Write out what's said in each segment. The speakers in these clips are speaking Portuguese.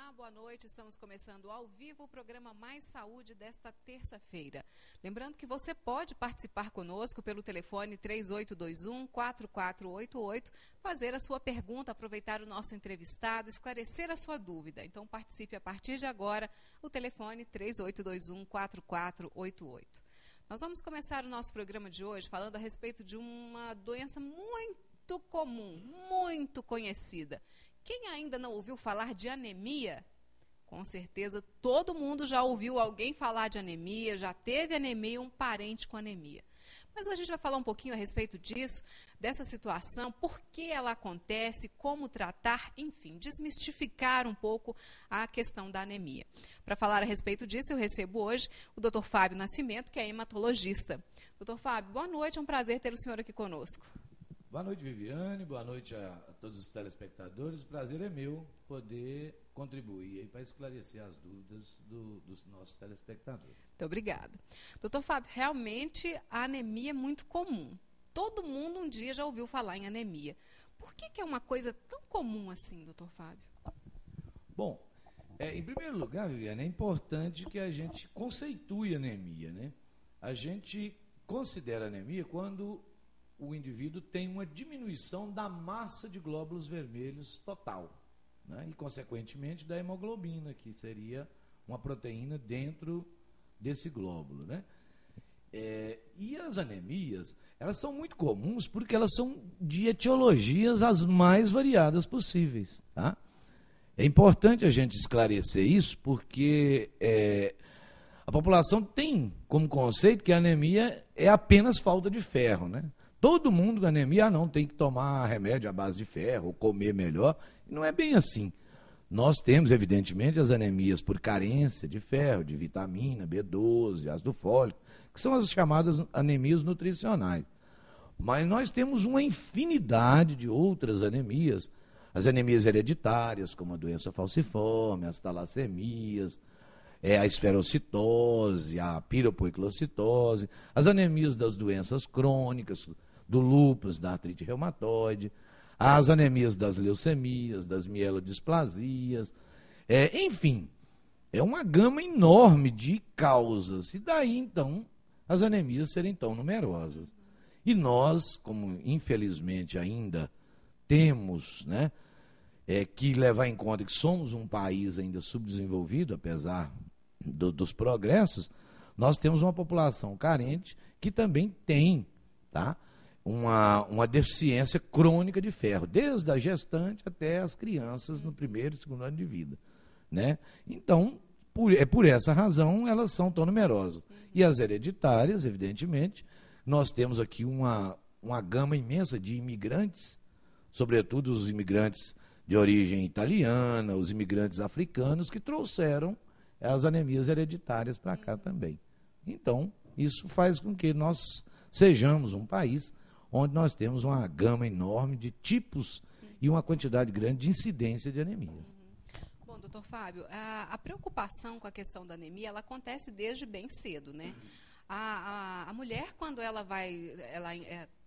Olá, boa noite. Estamos começando ao vivo o programa Mais Saúde desta terça-feira. Lembrando que você pode participar conosco pelo telefone 3821-4488, fazer a sua pergunta, aproveitar o nosso entrevistado, esclarecer a sua dúvida. Então, participe a partir de agora, o telefone 3821-4488. Nós vamos começar o nosso programa de hoje falando a respeito de uma doença muito comum, muito conhecida. Quem ainda não ouviu falar de anemia, com certeza todo mundo já ouviu alguém falar de anemia, já teve anemia, um parente com anemia. Mas a gente vai falar um pouquinho a respeito disso, dessa situação, por que ela acontece, como tratar, enfim, desmistificar um pouco a questão da anemia. Para falar a respeito disso, eu recebo hoje o Dr. Fábio Nascimento, que é hematologista. Dr. Fábio, boa noite, é um prazer ter o senhor aqui conosco. Boa noite, Viviane, boa noite a todos os telespectadores. O prazer é meu poder contribuir para esclarecer as dúvidas dos nossos telespectadores. Muito obrigada. Doutor Fábio, realmente a anemia é muito comum. Todo mundo um dia já ouviu falar em anemia. Por que é uma coisa tão comum assim, doutor Fábio? Bom, em primeiro lugar, Viviane, é importante que a gente conceitue anemia, né? A gente considera anemia quando o indivíduo tem uma diminuição da massa de glóbulos vermelhos total, né? E, consequentemente, da hemoglobina, que seria uma proteína dentro desse glóbulo, né? E as anemias, elas são muito comuns porque elas são de etiologias as mais variadas possíveis, tá? É importante a gente esclarecer isso porque a população tem como conceito que a anemia é apenas falta de ferro, né? Todo mundo com anemia não tem que tomar remédio à base de ferro ou comer melhor. Não é bem assim. Nós temos, evidentemente, as anemias por carência de ferro, de vitamina, B12, ácido fólico, que são as chamadas anemias nutricionais. Mas nós temos uma infinidade de outras anemias. As anemias hereditárias, como a doença falciforme, as talassemias, a esferocitose, a piropoicilocitose, as anemias das doenças crônicas, do lúpus, da artrite reumatoide, as anemias das leucemias, das mielodisplasias, enfim, é uma gama enorme de causas, e daí então as anemias serem tão numerosas. E nós, como infelizmente ainda temos, né, que levar em conta que somos um país ainda subdesenvolvido, apesar dos progressos, nós temos uma população carente que também tem, tá, uma deficiência crônica de ferro, desde a gestante até as crianças no primeiro e segundo ano de vida, né? Então, por essa razão, elas são tão numerosas. E as hereditárias, evidentemente, nós temos aqui uma gama imensa de imigrantes, sobretudo os imigrantes de origem italiana, os imigrantes africanos, que trouxeram as anemias hereditárias para cá também. Então, isso faz com que nós sejamos um país onde nós temos uma gama enorme de tipos e uma quantidade grande de incidência de anemias. Bom, doutor Fábio, a preocupação com a questão da anemia, ela acontece desde bem cedo, né? A mulher, quando ela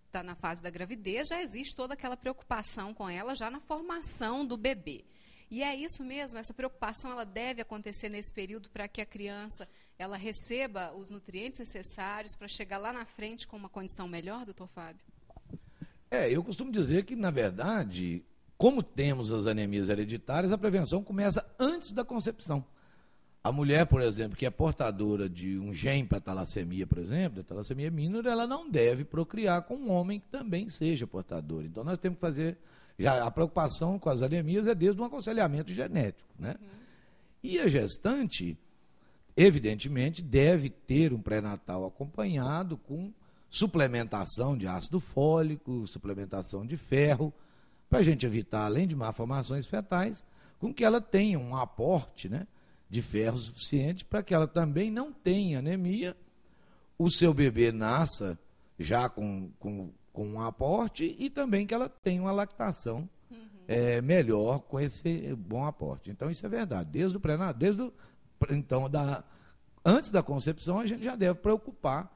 está na fase da gravidez, já existe toda aquela preocupação com ela, já na formação do bebê. E é isso mesmo, essa preocupação ela deve acontecer nesse período para que a criança ela receba os nutrientes necessários para chegar lá na frente com uma condição melhor, doutor Fábio? Eu costumo dizer que, na verdade, como temos as anemias hereditárias, a prevenção começa antes da concepção. A mulher, por exemplo, que é portadora de um gene para talassemia, por exemplo, da talassemia minor, ela não deve procriar com um homem que também seja portador. Então, nós temos que fazer... Já a preocupação com as anemias é desde um aconselhamento genético, né? E a gestante, evidentemente, deve ter um pré-natal acompanhado com suplementação de ácido fólico, suplementação de ferro, para a gente evitar, além de malformações fetais, com que ela tenha um aporte, né, de ferro suficiente para que ela também não tenha anemia, o seu bebê nasça já com um aporte e também que ela tenha uma lactação melhor com esse bom aporte. Então, isso é verdade. Antes da concepção, a gente já deve preocupar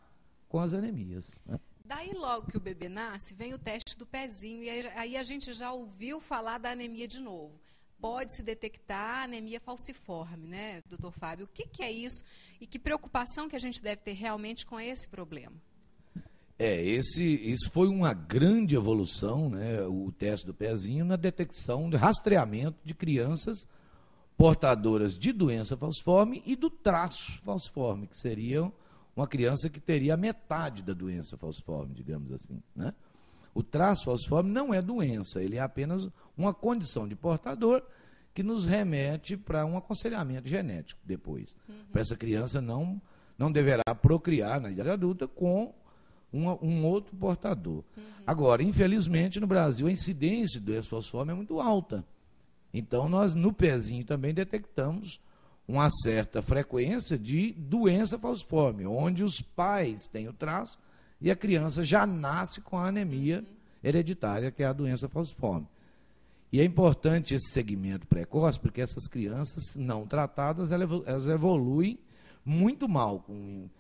com as anemias, né? Daí, logo que o bebê nasce, vem o teste do pezinho, e aí a gente já ouviu falar da anemia de novo. pode-se detectar anemia falciforme, né, doutor Fábio? O que é isso e que preocupação que a gente deve ter realmente com esse problema? Isso foi uma grande evolução, né, o teste do pezinho, na detecção, de rastreamento de crianças portadoras de doença falciforme e do traço falciforme, que seria uma criança que teria a metade da doença falciforme, digamos assim, né? O traço falciforme não é doença, ele é apenas uma condição de portador que nos remete para um aconselhamento genético depois. Para essa criança não deverá procriar na idade adulta com um outro portador. Agora, infelizmente, no Brasil, a incidência de doença falciforme é muito alta. Então, nós no pezinho também detectamos uma certa frequência de doença falciforme, onde os pais têm o traço e a criança já nasce com a anemia hereditária, que é a doença falciforme. E é importante esse segmento precoce, porque essas crianças não tratadas, elas evoluem muito mal, com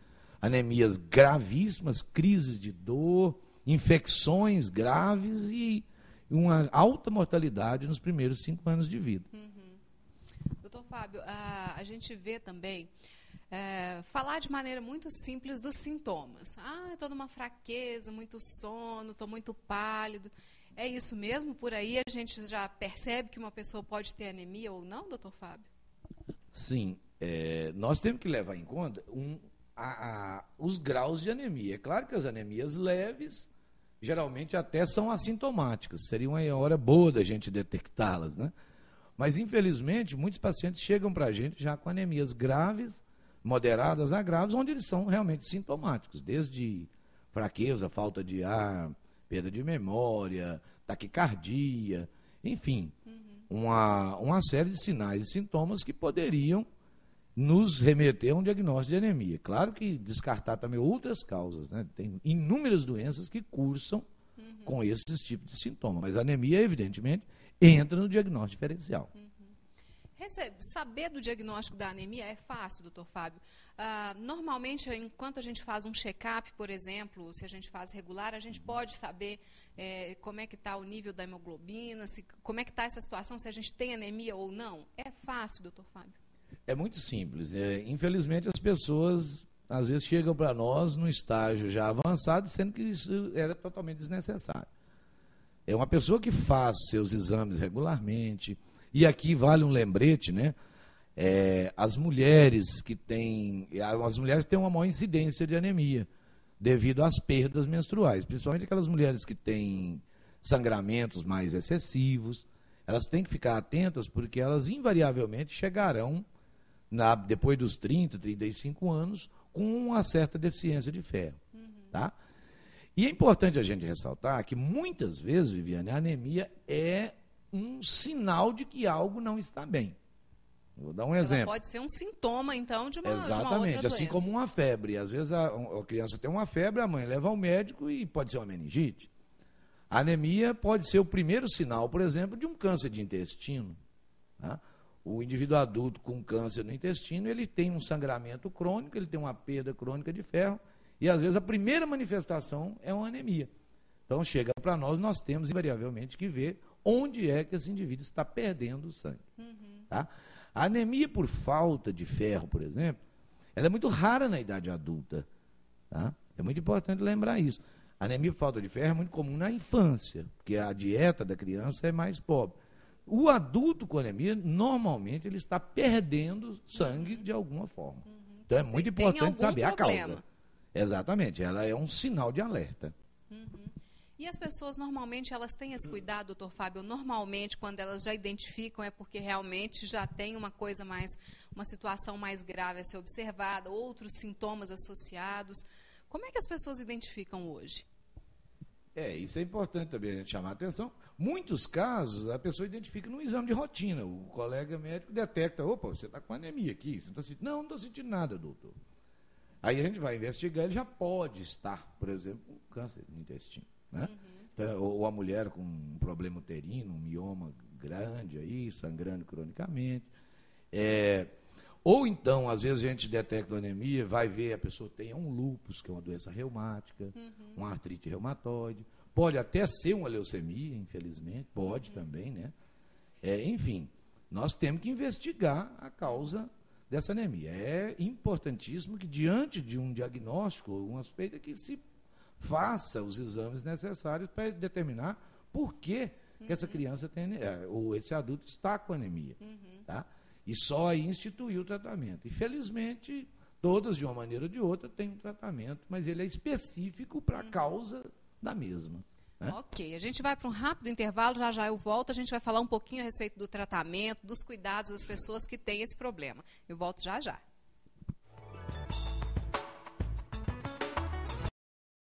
anemias gravíssimas, crises de dor, infecções graves e uma alta mortalidade nos primeiros 5 anos de vida. Doutor Fábio, a gente vê também falar de maneira muito simples dos sintomas. Estou numa fraqueza, muito sono, estou muito pálido. É isso mesmo? Por aí a gente já percebe que uma pessoa pode ter anemia ou não, doutor Fábio? Sim, nós temos que levar em conta os graus de anemia. É claro que as anemias leves geralmente até são assintomáticas, seria uma hora boa da gente detectá-las, né? Mas, infelizmente, muitos pacientes chegam para a gente já com anemias graves, moderadas a graves, onde eles são realmente sintomáticos, desde fraqueza, falta de ar, perda de memória, taquicardia, enfim, uma série de sinais e sintomas que poderiam nos remeter a um diagnóstico de anemia. Claro que descartar também outras causas, né? Tem inúmeras doenças que cursam com esses tipos de sintomas, mas a anemia, evidentemente, entra no diagnóstico diferencial. Saber do diagnóstico da anemia é fácil, doutor Fábio. Normalmente, enquanto a gente faz um check-up, por exemplo, se a gente faz regular, a gente pode saber como é que está o nível da hemoglobina, como é que está essa situação, se a gente tem anemia ou não. É fácil, doutor Fábio? É muito simples. Infelizmente, as pessoas, às vezes, chegam para nós num estágio já avançado, sendo que isso era totalmente desnecessário. É uma pessoa que faz seus exames regularmente, e aqui vale um lembrete, né? As mulheres têm uma maior incidência de anemia, devido às perdas menstruais, principalmente aquelas mulheres que têm sangramentos mais excessivos. Elas têm que ficar atentas, porque elas invariavelmente chegarão, depois dos 30, 35 anos, com uma certa deficiência de ferro. Tá? E é importante a gente ressaltar que, muitas vezes, Viviane, a anemia é um sinal de que algo não está bem. Vou dar um exemplo. Ela pode ser um sintoma, então, de uma outra doença. Exatamente, assim como uma febre. Às vezes a criança tem uma febre, a mãe leva ao médico e pode ser uma meningite. A anemia pode ser o primeiro sinal, por exemplo, de um câncer de intestino. Tá? O indivíduo adulto com câncer no intestino, ele tem um sangramento crônico, ele tem uma perda crônica de ferro, e às vezes a primeira manifestação é uma anemia. Então chega para nós temos invariavelmente que ver onde é que esse indivíduo está perdendo o sangue. Tá? A anemia por falta de ferro, por exemplo, ela é muito rara na idade adulta. Tá? É muito importante lembrar isso. A anemia por falta de ferro é muito comum na infância, porque a dieta da criança é mais pobre. O adulto com anemia, normalmente, ele está perdendo sangue de alguma forma. Então, é muito importante saber a causa. Exatamente, ela é um sinal de alerta. E as pessoas, normalmente, elas têm esse cuidado, doutor Fábio? Normalmente, quando elas já identificam, é porque realmente já tem uma situação mais grave a ser observada, outros sintomas associados. Como é que as pessoas identificam hoje? Isso é importante também a gente chamar a atenção. Muitos casos, a pessoa identifica num exame de rotina. O colega médico detecta, opa, você está com anemia aqui. Você não está sentindo? Não estou sentindo nada, doutor. Aí a gente vai investigar, ele já pode estar, por exemplo, com câncer no intestino. Né? Então, ou a mulher com um problema uterino, um mioma grande aí, sangrando cronicamente. Ou então, às vezes a gente detecta a anemia, vai ver a pessoa tem um lúpus, que é uma doença reumática, uma artrite reumatoide, pode até ser uma leucemia, infelizmente, pode também, né? Enfim, nós temos que investigar a causa dessa anemia. É importantíssimo que, diante de um diagnóstico ou uma suspeita, que se faça os exames necessários para determinar por que essa criança tem, ou esse adulto está com anemia. Tá? E só aí instituir o tratamento. E, felizmente, todas, de uma maneira ou de outra, têm um tratamento, mas ele é específico para a causa da mesma. Né? Ok, a gente vai para um rápido intervalo, já já eu volto, a gente vai falar um pouquinho a respeito do tratamento, dos cuidados das pessoas que têm esse problema. Eu volto já já.